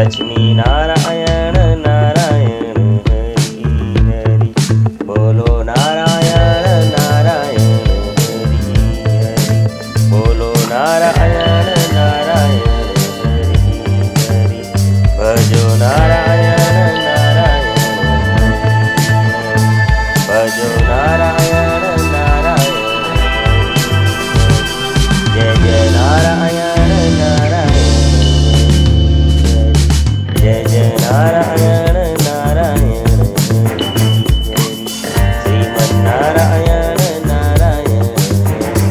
लक्ष्मी नारायण नारायण हरि हरि। बोलो नारायण नारायण हरि हरि। बोलो नारायण नारायण हरि हरि। भजो नारायण नारायण हरि हरि। भजो नारायण नारायण हरि हरि। जय जय नारायण नारायण हरि हरि। जय जय नारायण नारायण हरि हरि। श्रीमन्नारायण नारायण हरि हरि।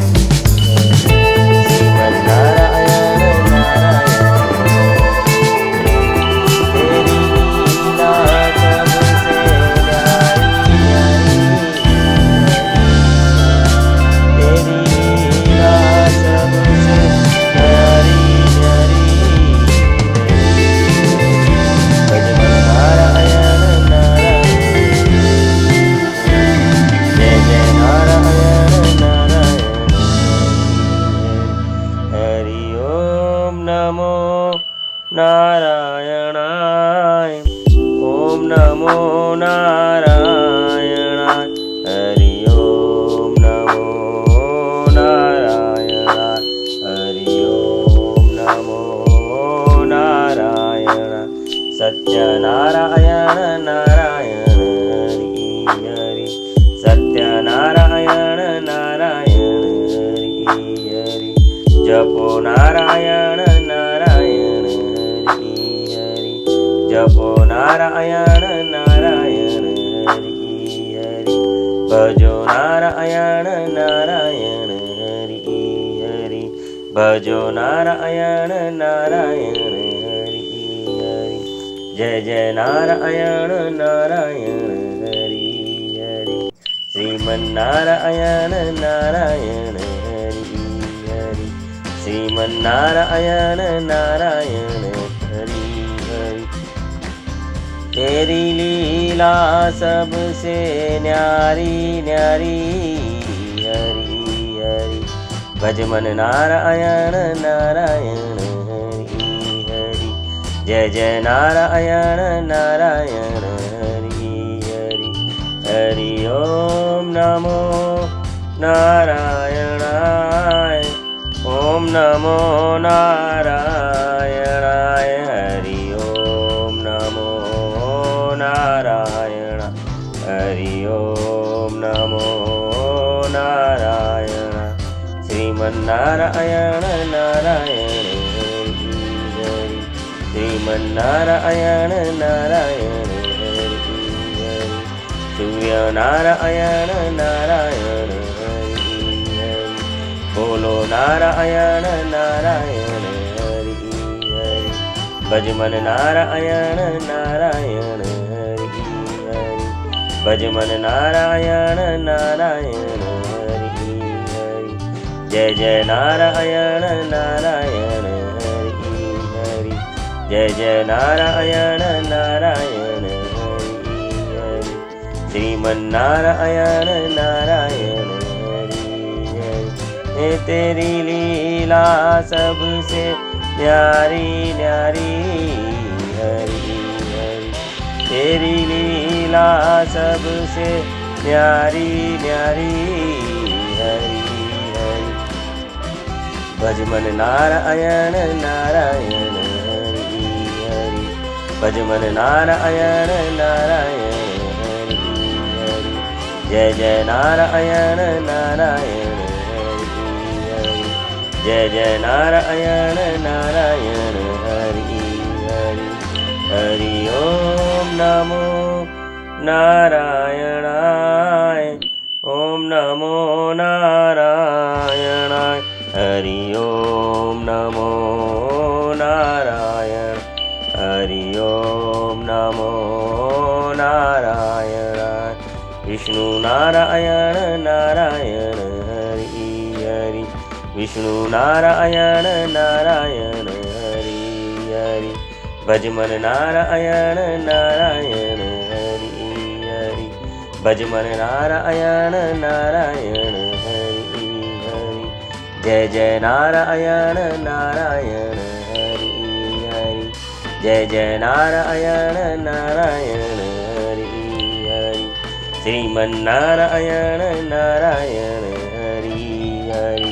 श्रीमन्नारायण नारायण तेरी लीला सबसे न्यारी न्यारी। तेरी लीला सबसे न्यारी न्यारी। भजमन नारायण नारायण। जय जय नारायण नारायण हरि ओम नमो नारायणाय। ओम नमो नारायणाय। हरि ओम नमो नारायणाय। हरि ओम नमो नारायण। सत्यनारायण नारायण हरि हरि। सत्यनारायण नारायण हरि हरि। जपो नारायण नारायण हरि हरि। जपो नारायण नारायण हरि हरि। भजो नारायण नारायण हरि हरि। भजो नारायण नारायण हरि हरि। जय जय नारायण नारायण हरि हरि। श्रीमन्नारायण नारायण हरि हरि। श्रीमन्नारायण नारायण हरि हरि। तेरी लीला सबसे न्यारी न्यारी। हरि हरि। भजमन नारायण नारायण हरि हरि। जय जय नारायण नारायण हरि हरि। हरि ओम नमो नारायणाय। ओम नमो नारायणाय। हरि ओम नमो नारायण। हरि ओम नमो नारायण। श्रीमन्नारायण नारायण हरि हरि। श्रीमन्नारायण नारायण हरि हरि। सूर्य नारायण नारायण हरि हरि। बोलो नारायण नारायण हरि हरि। भजमन नारायण नारायण हरि हरि। भजमन नारायण नारायण हरि हरि। जय जय नारायण नारायण हरि हरि। जय जय नारायण नारायण हरि हरि। श्रीमन्नारायण नारायण हरि हरि। हे तेरी लीला सबसे न्यारी न्यारी। हरि हरि। तेरी लीला सबसे न्यारी न्यारी। हरि हरि। भजमन नारायण नारायण हरि हरि। भजमन नारायण नारायण हरि हरि। जय जय नारायण नारायण हरि हरि। जय जय नारायण नारायण हरि हरि। हरि ओम नमो नारायणाय। ओम नमो नारायणाय। हरि ओम नमो नारायण। हरि ओम नमो नारायणाय। विष्णु नारायण नारायण हरि हरि। विष्णु नारायण नारायण हरि हरि। भजमन नारायण नारायण हरि हरि। भजमन नारायण नारायण हरि हरि। जय जय नारायण नारायण हरि हरि। जय जय नारायण नारायण हरि हरि श्रीमन्नारायण नारायण हरि हरि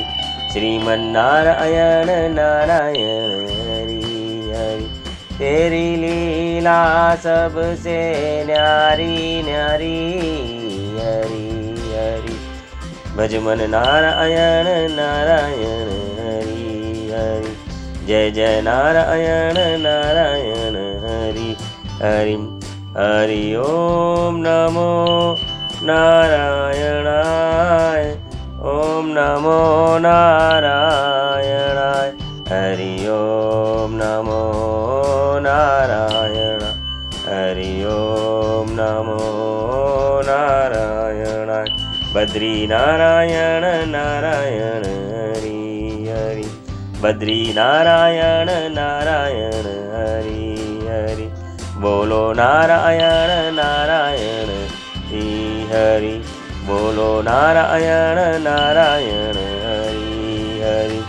श्रीमन्नारायण नारायण हरि हरि तेरी लीला सबसे न्यारी न्यारी हरि हरि भज मन नारायण नारायण हरि हरि जय जय नारायण नारायण हरि हरि हरि ओम नमो नारायणाय ओम नमो नारायणाय हरि ओम नमो नारायण हरि ओम नमो नारायणाय बद्री नारायण नारायण हरि हरि बद्री नारायण नारायण हरि हरि बोलो नारायण नारायण हरि हरि बोलो नारायण नारायण हरि हरि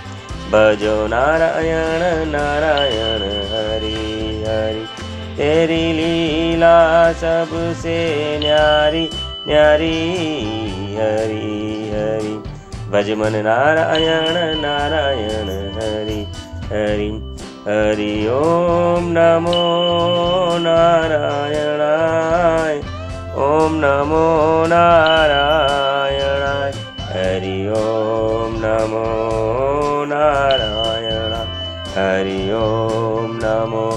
भजो नारायण नारायण हरि हरि तेरी लीला सबसे न्यारी न्यारी हरि हरि भज मन नारायण नारायण हरि हरि हरि ओम नमो नारायणाय ओम नमो नारायणाय हरि ओम नमो नारायण हरि ओम नमो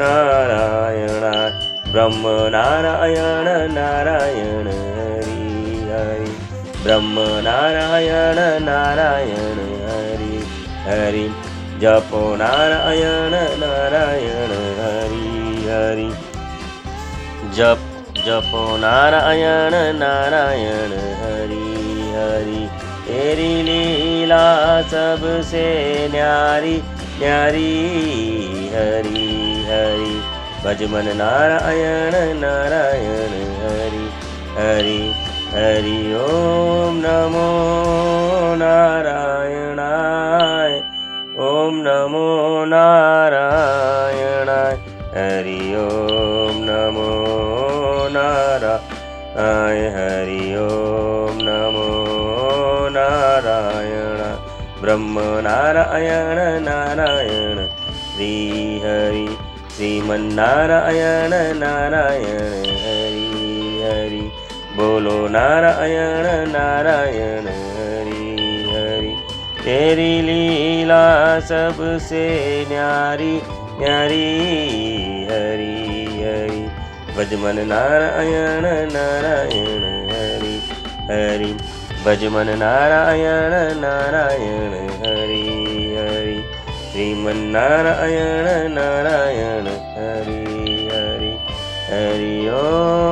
नारायणाय ब्रह्म नारायण नारायण हरि हरि ब्रह्म नारायण नारायण हरि हरि जपो नारायण नारायण हरि हरि जपो नारायण नारायण हरि हरि तेरी लीला सबसे न्यारी न्यारी हरि हरि भज मन नारायण नारायण हरि हरि हरि ओम नमो नारायणाय ओम नमो नारायणाय हरि ओम नमो नारायणाय हरि ओम नमो नारायण ब्रह्म नारायण नारायण हरि हरि श्रीमन्नारायण नारायण हरि हरि बोलो नारायण नारायण हरि हरि तेरी लीला सबसे न्यारी न्यारी हरि हरि भज मन नारायण नारायण हरि हरि भज मन नारायण नारायण हरि हरि श्रीमन्नारायण नारायण हरि हरि हरि ओम।